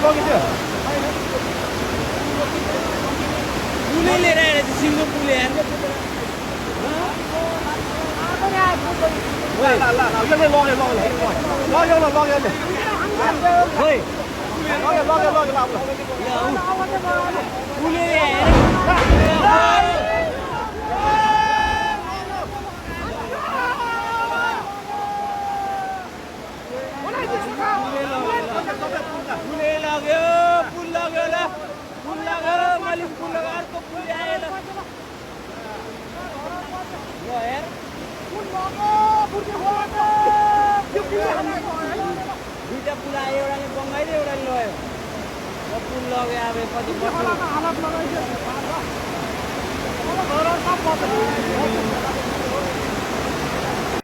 लगिदियो पुलै लिएर आएर सिङ्गो पुल यार दुईटा पुल आयो एउटाले बङ्गाइदियो एउटाले लयो पुल लग्यो अब कति वर्ष